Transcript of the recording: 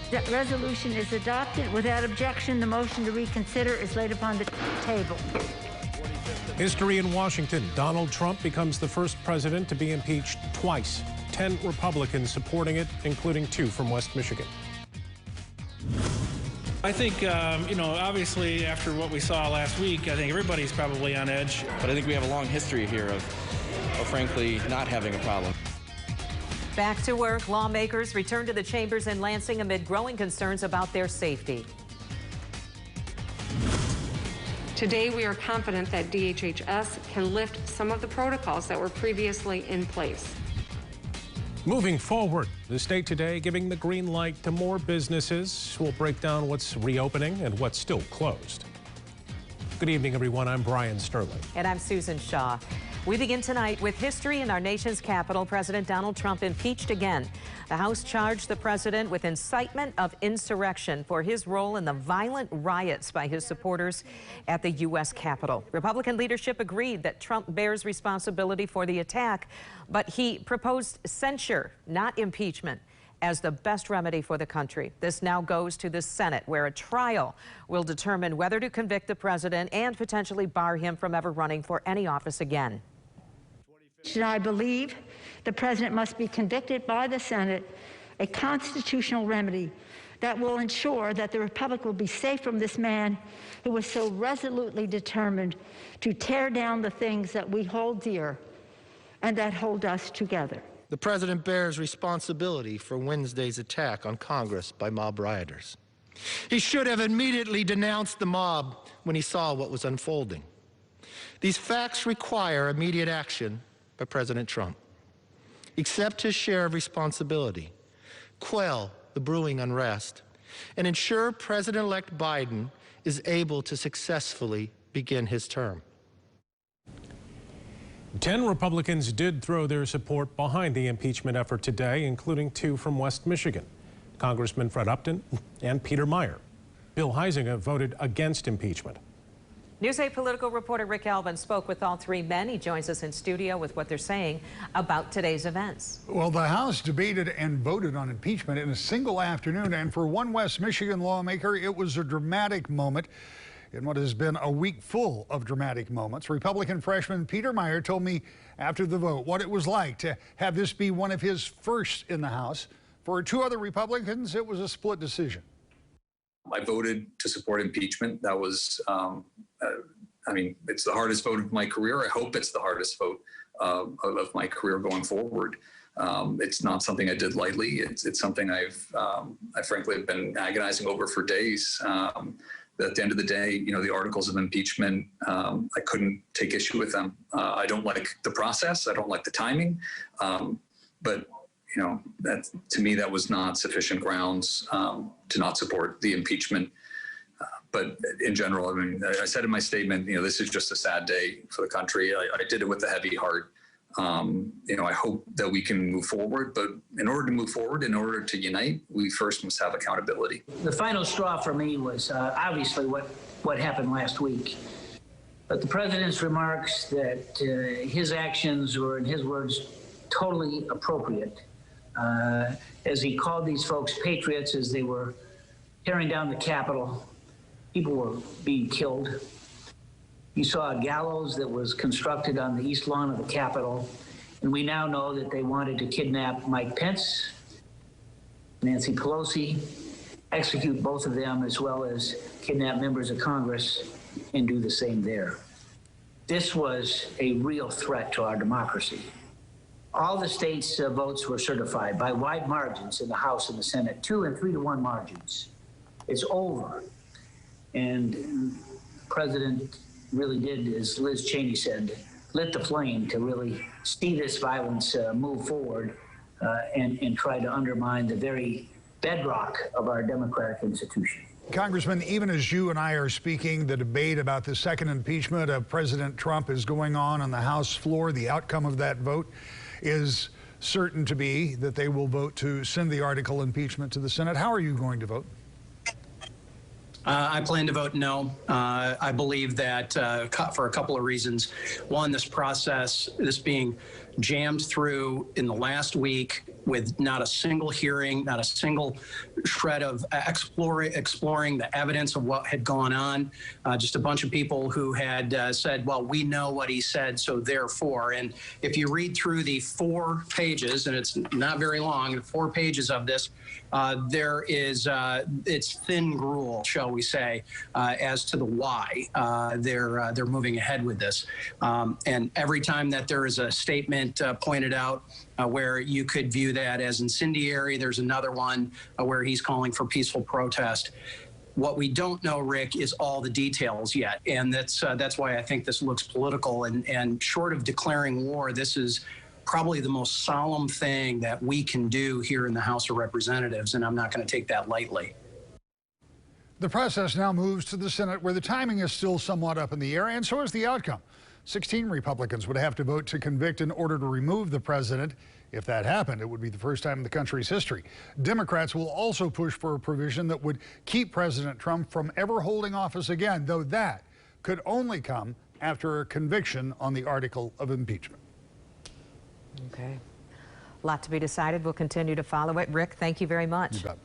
The resolution is adopted. Without objection, the motion to reconsider is laid upon the table. History in Washington. Donald Trump becomes the first president to be impeached twice. 10 Republicans supporting it, including 2 from West Michigan. I think, obviously after what we saw last week, I think everybody's probably on edge. But I think we have a long history here of frankly, not having a problem. Back to work. Lawmakers return to the chambers in Lansing amid growing concerns about their safety. Today, we are confident that DHHS can lift some of the protocols that were previously in place. Moving forward, the state today giving the green light to more businesses. We'll break down what's reopening and what's still closed. Good evening, everyone. I'm Brian Sterling. And I'm Susan Shaw. We begin tonight with history in our nation's capital. President Donald Trump impeached again. The House charged the president with incitement of insurrection for his role in the violent riots by his supporters at the U.S. Capitol. Republican leadership agreed that Trump bears responsibility for the attack, but he proposed censure, not impeachment, as the best remedy for the country. This now goes to the Senate, where a trial will determine whether to convict the president and potentially bar him from ever running for any office again. I believe the president must be convicted by the Senate, a constitutional remedy that will ensure that the republic will be safe from this man who was so resolutely determined to tear down the things that we hold dear and that hold us together. The president bears responsibility for Wednesday's attack on Congress by mob rioters. He should have immediately denounced the mob when he saw what was unfolding. These facts require immediate action by President Trump. Accept his share of responsibility, quell the brewing unrest, and ensure President-elect Biden is able to successfully begin his term. 10 Republicans did throw their support behind the impeachment effort today, including 2 from West Michigan, Congressman Fred Upton and Peter Meyer. Bill Huizenga voted against impeachment. News 8 political reporter Rick Alvin spoke with all 3 men. He joins us in studio with what they're saying about today's events. Well, the House debated and voted on impeachment in a single afternoon, and for one West Michigan lawmaker, it was a dramatic moment in what has been a week full of dramatic moments. Republican freshman Peter Meyer told me after the vote what it was like to have this be one of his first in the House. For 2 other Republicans, it was a split decision. I voted to support impeachment. That was, it's the hardest vote of my career. I hope it's the hardest vote of my career going forward. It's not something I did lightly. It's something I frankly have been agonizing over for days. At the end of the day, the articles of impeachment, I couldn't take issue with them. I don't like the process. I don't like the timing. But that to me, that was not sufficient grounds to not support the impeachment. But in general, I said in my statement, this is just a sad day for the country. I did it with a heavy heart. I hope that we can move forward, but in order to move forward, in order to unite, we first must have accountability. The final straw for me was obviously what happened last week. But the president's remarks that his actions were, in his words, totally appropriate. As he called these folks patriots as they were tearing down the Capitol, people were being killed. You saw a gallows that was constructed on the east lawn of the Capitol, and we now know that they wanted to kidnap Mike Pence, Nancy Pelosi, execute both of them, as well as kidnap members of Congress and do the same there. This was a real threat to our democracy. All the states' votes were certified by wide margins in the House and the Senate, 2 and 3-to-1 margins. It's over. And the president really did, as Liz Cheney said, lit the flame to really see this violence move forward and try to undermine the very bedrock of our democratic institution. Congressman, even as you and I are speaking, the debate about the second impeachment of President Trump is going on the House floor. The outcome of that vote is certain to be that they will vote to send the article impeachment to the Senate. How are you going to vote? I plan to vote no. I believe that for a couple of reasons. One, this process, this being jammed through in the last week with not a single hearing, not a single shred of exploring the evidence of what had gone on. Just a bunch of people who had said, well, we know what he said, so therefore. And if you read through the 4 pages, and it's not very long, the 4 pages of this, there is, it's thin gruel, shall we say, as to the why they're moving ahead with this. And every time that there is a statement pointed out where you could view that as incendiary, there's another one where he's calling for peaceful protest. What we don't know, Rick, is all the details yet, and that's why I think this looks political. And short of declaring war, this is probably the most solemn thing that we can do here in the House of Representatives, and I'm not going to take that lightly. The process now moves to the Senate, where the timing is still somewhat up in the air, and so is the outcome. 16 Republicans would have to vote to convict in order to remove the president. If that happened, it would be the first time in the country's history. Democrats will also push for a provision that would keep President Trump from ever holding office again, though that could only come after a conviction on the article of impeachment. Okay. A lot to be decided. We'll continue to follow it. Rick, thank you very much. You bet.